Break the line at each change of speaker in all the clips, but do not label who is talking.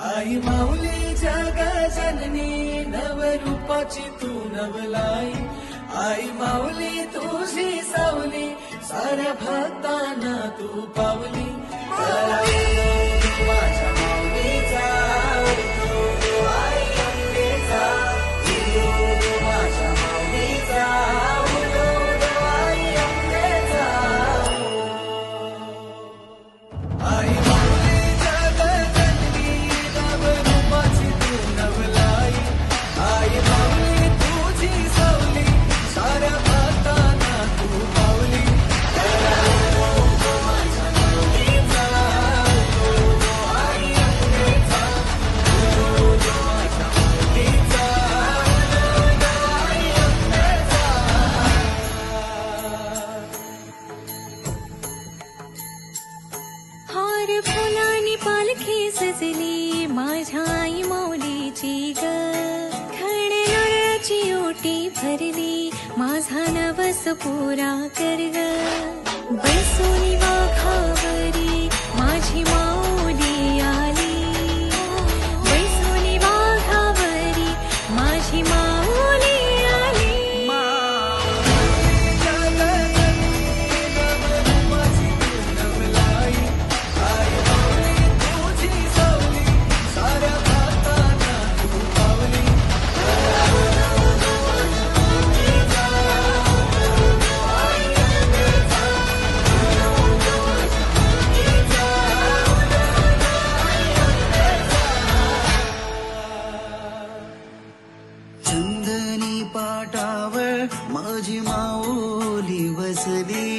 आई माऊली जग जननी नवरूपाची तू नवलाई. आई माऊली तुझी सावली साऱ्या भक्तांना तू पावली. माझ्या माऊलीचा आई अंबेचा माझ्या माऊलीचा आई अंबेचा. आई माऊली जग जननी नवरूपाची तू नवलाई. आई माऊली तुझी सावली साऱ्या भक्तांना तू पावली. माझ्या माऊलीचा आई अंबेचा माझ्या माऊलीचा आई अंबेचा.
हार फुलांनी पालखी सजली माझ्या आई माऊलीची ग. खणे नारळाची ओटी भरली माझा नवस पुरा कर ग. बसुनी वाघावरी माझी माऊली आली. बसुनी वाघावरी माझी माऊली आली.
चंदनी पाटावर माझी माऊली वसली.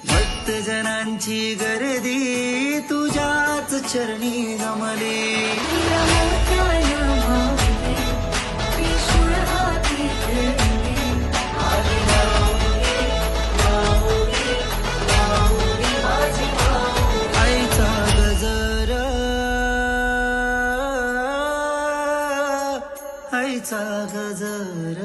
भक्तजनांची गर्दी तुझ्याच चरणी जमली. आईचा गजर आईचा गजर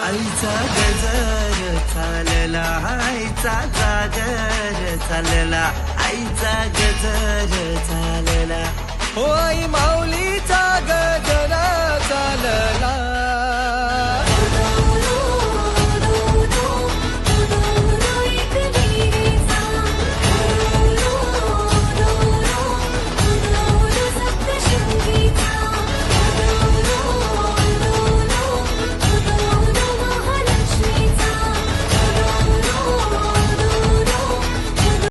आईचा गजर चालला. आईचा जागर चालला. आईचा गजर चालला. हो आई माऊलीचा गजर